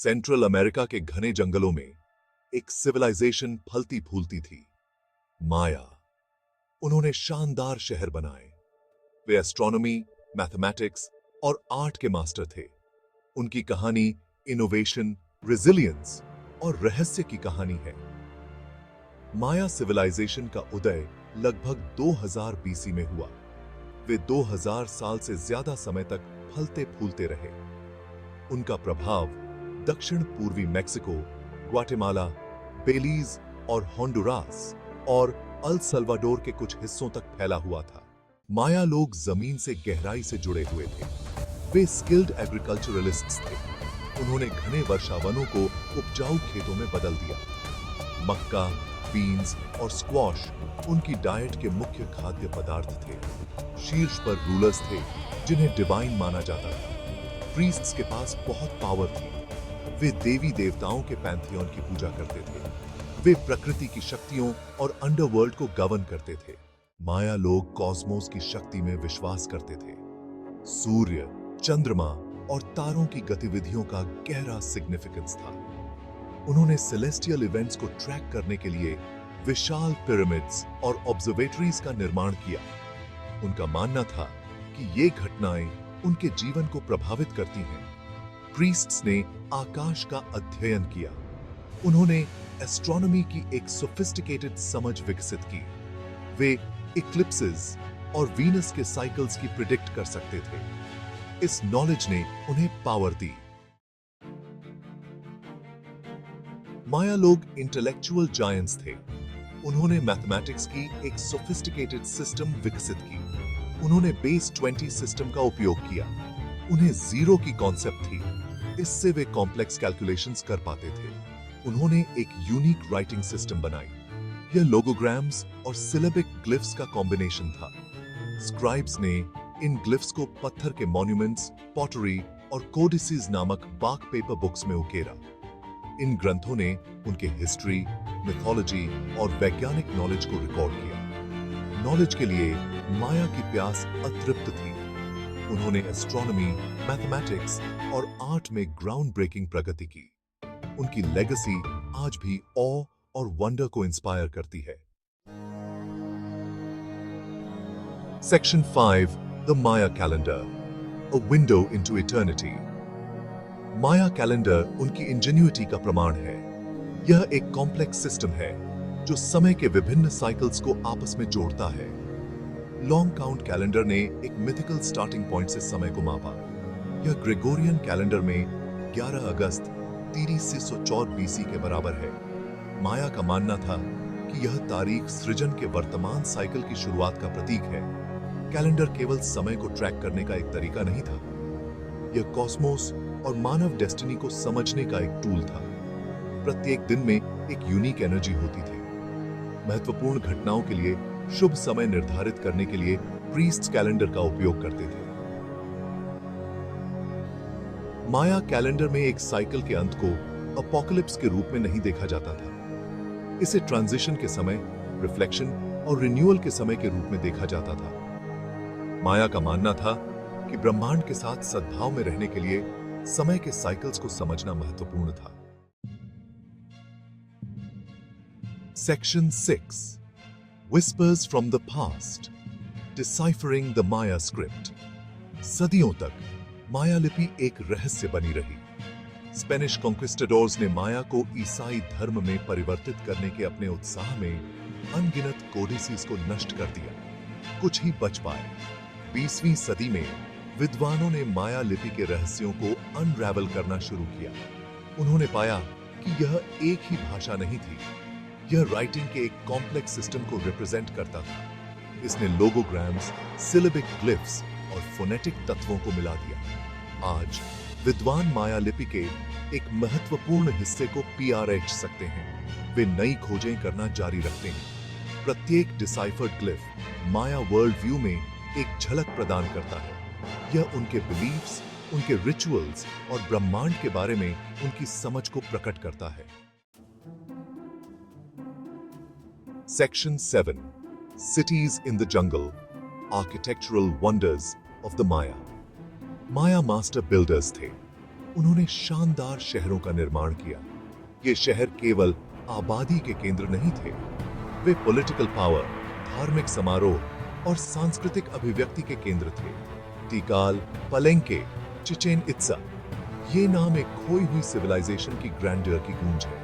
Central America के घने जंगलों में एक सिविलाइजेशन फलती फूलती थी, माया। उन्होंने शानदार शहर बनाए। वे एस्ट्रोनॉमी, मैथमेटिक्स और आर्ट के मास्टर थे। उनकी कहानी इनोवेशन, रेजिलियंस और रहस्य की कहानी है। माया सिविलाइजेशन का उदय लगभग 2000 बीसी में हुआ। वे 2000 साल से ज्यादा समय तक फलते फूलते रहे। उनका प्रभाव दक्षिण पूर्वी मेक्सिको, ग्वाटेमाला, बेलीज और होंडुरास और अल सल्वाडोर के कुछ हिस्सों तक फैला हुआ था। माया लोग जमीन से गहराई से जुड़े हुए थे। वे स्किल्ड एग्रीकल्चरलिस्ट्स थे। उन्होंने घने वर्षावनों को उपजाऊ खेतों में बदल दिया। मक्का, बीन्स और स्क्वॉश उनकी डाइट के मुख्य खाद्य पदार्थ थे। शीर्ष पर रूलर्स थे जिन्हें डिवाइन माना जाता था। प्रीस्ट्स के पास बहुत पावर थी। वे देवी देवताओं के पैंथियन की पूजा करते थे। वे प्रकृति की शक्तियों और अंडरवर्ल्ड को गवर्न करते थे। माया लोग कॉस्मोस की शक्ति में विश्वास करते थे। सूर्य, चंद्रमा और तारों की गतिविधियों का गहरा सिग्निफिकेंस था। उन्होंने सेलेस्टियल इवेंट्स को ट्रैक करने के लिए विशाल पिरामिड्स और ऑब्जर्वेटरीज का निर्माण किया। उनका मानना था कि ये घटनाएं उनके जीवन को प्रभावित करती हैं। प्रीस्ट्स ने आकाश का अध्ययन किया। उन्होंने एस्ट्रोनॉमी की एक सोफिस्टिकेटेड समझ विकसित की। वे इक्लिप्सेस और वीनस के साइकिल्स की प्रिडिक्ट कर सकते थे। इस नॉलेज ने उन्हें पावर दी। माया लोग इंटेलेक्चुअल जायंट्स थे। उन्होंने मैथमेटिक्स की एक सोफिस्टिकेटेड सिस्टम विकसित की। उन्होंने बेस 20 सिस्टम का उपयोग किया। उन्हें जीरो की कॉन्सेप्ट थी। इससे वे कॉम्प्लेक्स कैलकुलेशंस कर पाते थे। उन्होंने एक यूनिक राइटिंग सिस्टम बनाई। यह लोगोग्राम्स और सिलेबिक ग्लिफ्स का कॉम्बिनेशन था। स्क्राइब्स ने इन ग्लिफ्स को पत्थर के मॉन्यूमेंट्स, पॉटरी और कोडिसेस नामक बाक पेपर बुक्स में उकेरा। इन ग्रंथों ने उनके हिस्ट्री, मिथोलॉजी और वैज्ञानिक नॉलेज को रिकॉर्ड किया। नॉलेज के लिए माया की प्यास अतृप्त थी। उन्होंने एस्ट्रोनॉमी, मैथमेटिक्स और आर्ट में ग्राउंड ब्रेकिंग प्रगति की। उनकी लेगेसी आज भी ऑ और वंडर को इंस्पायर करती है। Section 5, the Maya calendar, a window into eternity. Maya calendar उनकी इंजेन्युइटी का प्रमाण है। यह एक कॉम्प्लेक्स सिस्टम है जो समय के विभिन्न साइकिल्स को आपस में जोड़ता है। लॉन्ग काउंट कैलेंडर ने एक मिथिकल स्टार्टिंग पॉइंट से समय को मापा। यह ग्रेगोरियन कैलेंडर में 11 अगस्त 3304 बीसी के बराबर है। माया का मानना था कि यह तारीख सृजन के वर्तमान साइकिल की शुरुआत का प्रतीक है। कैलेंडर केवल समय को ट्रैक करने का एक तरीका नहीं था। यह कॉस्मोस और मानव डेस्टिनी को समझने का एक टूल था। प्रत्येक दिन में एक यूनिक एनर्जी होती थी। महत्वपूर्ण घटनाओं के लिए शुभ समय निर्धारित करने के लिए प्रीस्ट्स कैलेंडर का उपयोग करते थे। माया कैलेंडर में एक साइकिल के अंत को अपोकलिप्स के रूप में नहीं देखा जाता था। इसे ट्रांजिशन के समय, रिफ्लेक्शन और रिन्यूअल के समय के रूप में देखा जाता था। माया का मानना था कि ब्रह्मांड के साथ सद्भाव में रहने के लिए समय के साइकिल्स को समझना महत्वपूर्ण था। Section 6, Whispers from the past, deciphering the Maya script। सदियों तक माया लिपि एक रहस्य बनी रही। स्पेनिश कॉन्क्विस्टाडोर्स ने माया को ईसाई धर्म में परिवर्तित करने के अपने उत्साह में अनगिनत कोडिसेस को नष्ट कर दिया। कुछ ही बच पाए। 20वीं सदी में विद्वानों ने माया लिपि के रहस्यों को अनरैवल करना शुरू किया। उन्होंने पाया कि यह एक ही भाषा नहीं थी। यह राइटिंग के एक कॉम्प्लेक्स सिस्टम को रिप्रेजेंट करता था। इसने लोगोग्राम्स, सिलेबिक ग्लिफ्स और फोनेटिक तत्वों को मिला दिया। आज विद्वान माया लिपि के एक महत्वपूर्ण हिस्से को पीआरएच सकते हैं। वे नई खोजें करना जारी रखते हैं। प्रत्येक डिसाइफर्ड ग्लिफ माया वर्ल्ड व्यू में एक झलक प्रदान करता है। यह उनके बिलीफ्स, उनके रिचुअल्स और ब्रह्मांड के बारे में उनकी समझ को प्रकट करता है। Section 7, Cities in the Jungle, Architectural Wonders of the Maya। Maya master builders थे। उन्होंने शानदार शहरों का निर्माण किया। ये शहर केवल आबादी के केंद्र नहीं थे, वे पॉलिटिकल पावर, धार्मिक समारोह और सांस्कृतिक अभिव्यक्ति के केंद्र थे। टिकाल, पलेंके, चिचेन इत्जा, ये नाम एक खोई हुई सिविलाइजेशन की ग्रैंडर की गूंज है।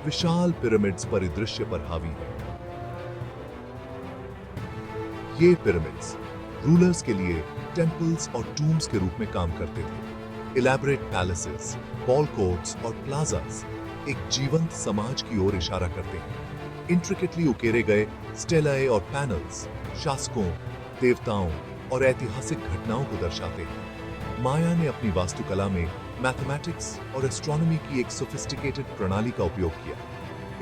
विशाल पिरामिड्स परिदृश्य पर हावी है। ये पिरामिड्स रूलर्स के लिए टेंपल्स और टूम्स के रूप में काम करते थे। इलैबोरेट पैलेसेस, बॉल कोर्ट्स और प्लाजास एक जीवंत समाज की ओर इशारा करते हैं। इंट्रिकेटली उकेरे गए स्टेलाए और पैनल्स शासकों, देवताओं और ऐतिहासिक घटनाओं को दर्शाते हैं। माया ने अपनी वास्तुकला में मैथमेटिक्स और एस्ट्रोनॉमी की एक सोफिस्टिकेटेड प्रणाली का उपयोग किया।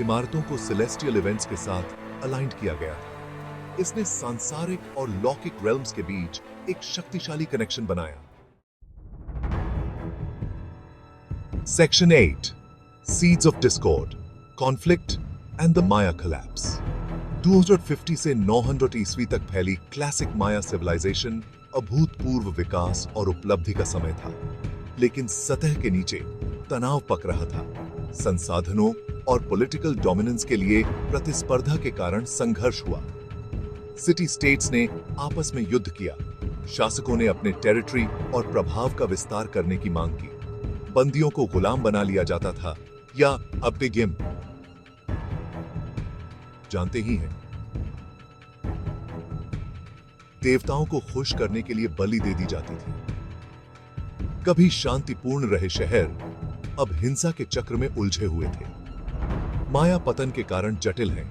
इमारतों को सेलेस्टियल इवेंट्स के साथ अलाइंड किया गया था। इसने सांसारिक और लौकिक रेल्म्स के बीच एक शक्तिशाली कनेक्शन बनाया। Section 8 seeds of Discord, conflict and the Maya collapse. 250 से 900 ईस्वी तक फैली क्लासिक माया सिविलाइजेशन अभूतपूर्व विकास और उपलब्धि का समय था, लेकिन सतह के नीचे तनाव पक रहा था। संसाधनों और पॉलिटिकल डोमिनेंस के लिए प्रतिस्पर्धा के कारण संघर्ष हुआ। सिटी स्टेट्स ने आपस में युद्ध किया। शासकों ने अपने टेरिटरी और प्रभाव का विस्तार करने की मांग की। बंदियों को गुलाम बना लिया जाता था या अब्दिगिम जानते ही हैं। देवताओं को खुश करने के लिए बलि दे दी जाती थी। कभी शांतिपूर्ण रहे शहर अब हिंसा के चक्र में उलझे हुए थे। माया पतन के कारण जटिल हैं।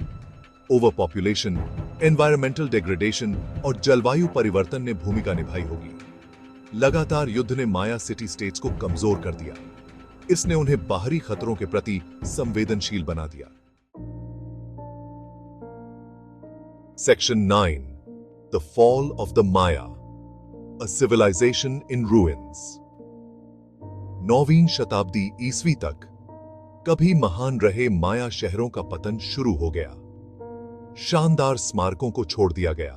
ओवर पॉपुलेशन, एनवायरमेंटल डिग्रेडेशन और जलवायु परिवर्तन ने भूमिका निभाई होगी। लगातार युद्ध ने माया सिटी स्टेट्स को कमजोर कर दिया। इसने उन्हें बाहरी खतरों के प्रति संवेदनशील बना दिया। Section 9 the fall of the Maya, a civilization in ruins. 9वीं शताब्दी ईस्वी तक कभी महान रहे माया शहरों का पतन शुरू हो गया। शानदार स्मारकों को छोड़ दिया गया।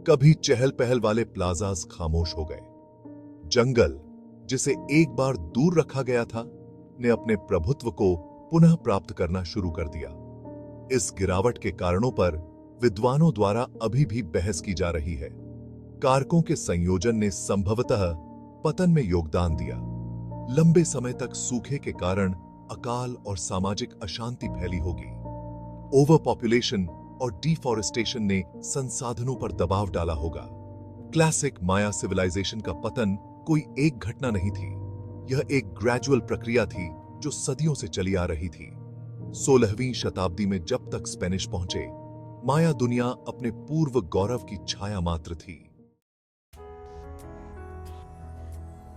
कभी चहल पहल वाले प्लाजास खामोश हो गए। जंगल, जिसे एक बार दूर रखा गया था, ने अपने प्रभुत्व को पुनः प्राप्त करना शुरू कर दिया। इस गिरावट के कारणों पर विद्वानों द्वारा अभी भी बहस की जा रही है। कारकों के संयोजन ने संभवतः पतन में योगदान दिया। लंबे समय तक सूखे के कारण अकाल और सामाजिक अशांति फैली होगी। ओवर पॉपुलेशन और डिफॉरेस्टेशन ने संसाधनों पर दबाव डाला होगा। क्लासिक माया सिविलाइजेशन का पतन कोई एक घटना नहीं थी। यह एक ग्रेजुअल प्रक्रिया थी जो सदियों से चली आ रही थी। 16वीं शताब्दी में जब तक स्पेनिश पहुंचे, माया दुनिया अपने पूर्व गौरव की छाया मात्र थी।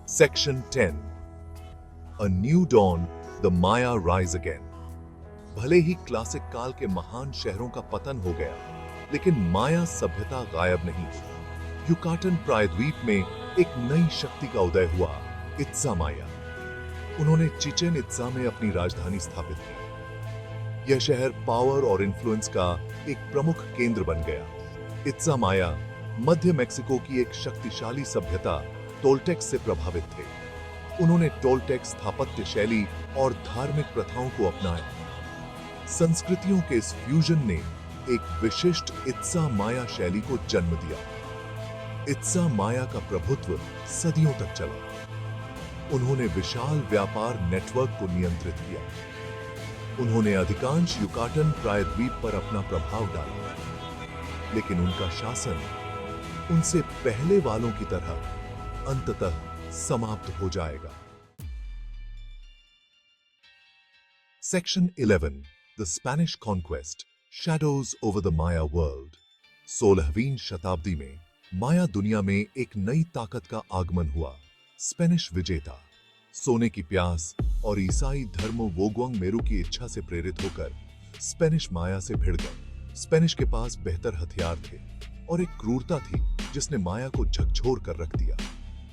Section 10 a new dawn, the Maya rise again. भले ही क्लासिक काल के महान शहरों का पतन हो गया, लेकिन माया सभ्यता गायब नहीं। युकाटन प्रायद्वीप में एक नई शक्ति का उदय हुआ, इत्जा माया। उन्होंने चिचेन इत्जा में अपनी राजधानी स्थापित की। यह शहर पावर और इन्फ्लुएंस का एक प्रमुख केंद्र बन गया। इत्जा माया मध्य मेक्सिको की एक शक्तिशाली सभ्यता टोल्टेक से प्रभावित थे। उन्होंने टोल्टेक स्थापत्य शैली और धार्मिक प्रथाओं को अपनाया। संस्कृतियों के इस फ्यूजन ने एक विशिष्ट इत्जा माया शैली को जन्म दिया। इत्जा माया का प्रभुत्व सदियों तक चला। उन्होंने विशाल व्यापार नेटवर्क को नियंत्रित किया। उन्होंने अधिकांश युकाटन प्रायद्वीप पर अपना प्रभाव डाला, लेकिन उनका शासन उनसे पहले वालों की तरह अंततः समाप्त हो जाएगा। Section 11 the Spanish conquest, shadows over the Maya world. 16वीं शताब्दी में माया दुनिया में एक नई ताकत का आगमन हुआ, स्पेनिश विजेता। सोने की प्यास और ईसाई धर्म वोगुआंग मेरू की इच्छा से प्रेरित होकर स्पेनिश माया से भिड़ गए। स्पेनिश के पास बेहतर हथियार थे और एक क्रूरता थी जिसने माया को झकझोर कर रख दिया।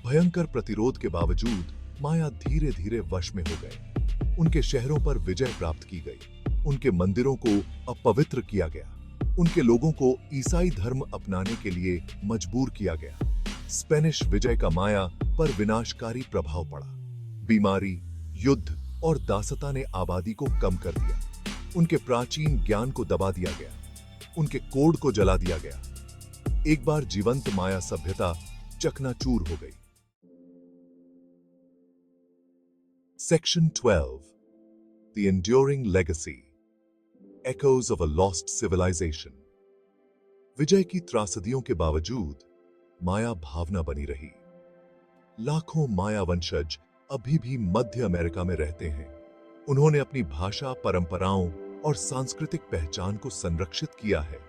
भयंकर प्रतिरोध के बावजूद माया धीरे धीरे वश में हो गए। उनके शहरों पर विजय प्राप्त की गई। उनके मंदिरों को अपवित्र किया गया। उनके लोगों को ईसाई धर्म अपनाने के लिए मजबूर किया गया। स्पेनिश विजय का माया पर विनाशकारी प्रभाव पड़ा। बीमारी, युद्ध और दासता ने आबादी को कम कर दिया। उनके प्राचीन ज्ञान को दबा दिया गया, उनके कोड को जला दिया गया। एक बार जीवंत माया सभ्यता चकनाचूर हो गई। Section 12. The Enduring Legacy. Echoes of a Lost Civilization. विजय की त्रासदियों के बावजूद माया भावना बनी रही। लाखों माया वंशज अभी भी मध्य अमेरिका में रहते हैं। उन्होंने अपनी भाषा, परंपराओं और सांस्कृतिक पहचान को संरक्षित किया है।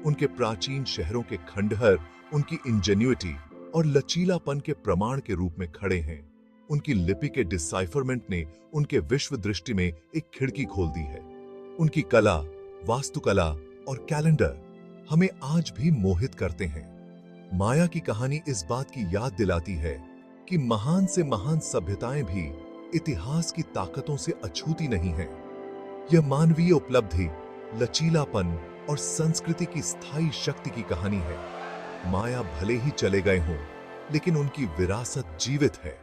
उनके प्राचीन शहरों के खंडहर उनकी इंजेन्युइटी और लचीलापन के प्रमाण के रूप में खड़े हैं। उनकी लिपि के डिसाइफरमेंट ने उनके विश्व दृष्टि में एक खिड़की खोल दी है। उनकी कला, वास्तुकला और कैलेंडर हमें आज भी मोहित करते हैं। माया की कहानी इस बात की याद दिलाती है कि महान से महान सभ्यताएं भी इतिहास की ताकतों से अछूती नहीं हैं। यह मानवीय उपलब्धि, लचीलापन और संस्कृति की स्थायी शक्ति की कहानी है। माया भले ही चले गए हों, लेकिन उनकी विरासत जीवित है।